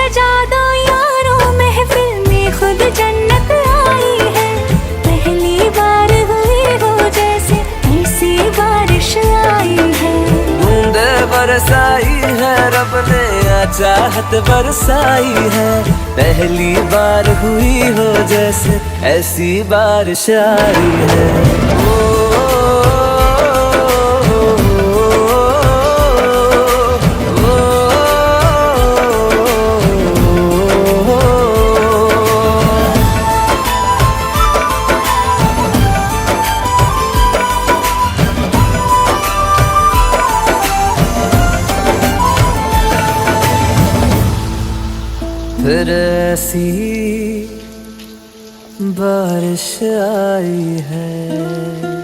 सजा दो यारों, महफिल में खुद जन्नत आई है। पहली बार हुई हो जैसे ऐसी बारिश आई है। बूंदे बरसाई है रब ने, चाहत बरसाई है। पहली बार हुई हो जैसे ऐसी बारिश आई है। फिर ऐसी बारिश आई है।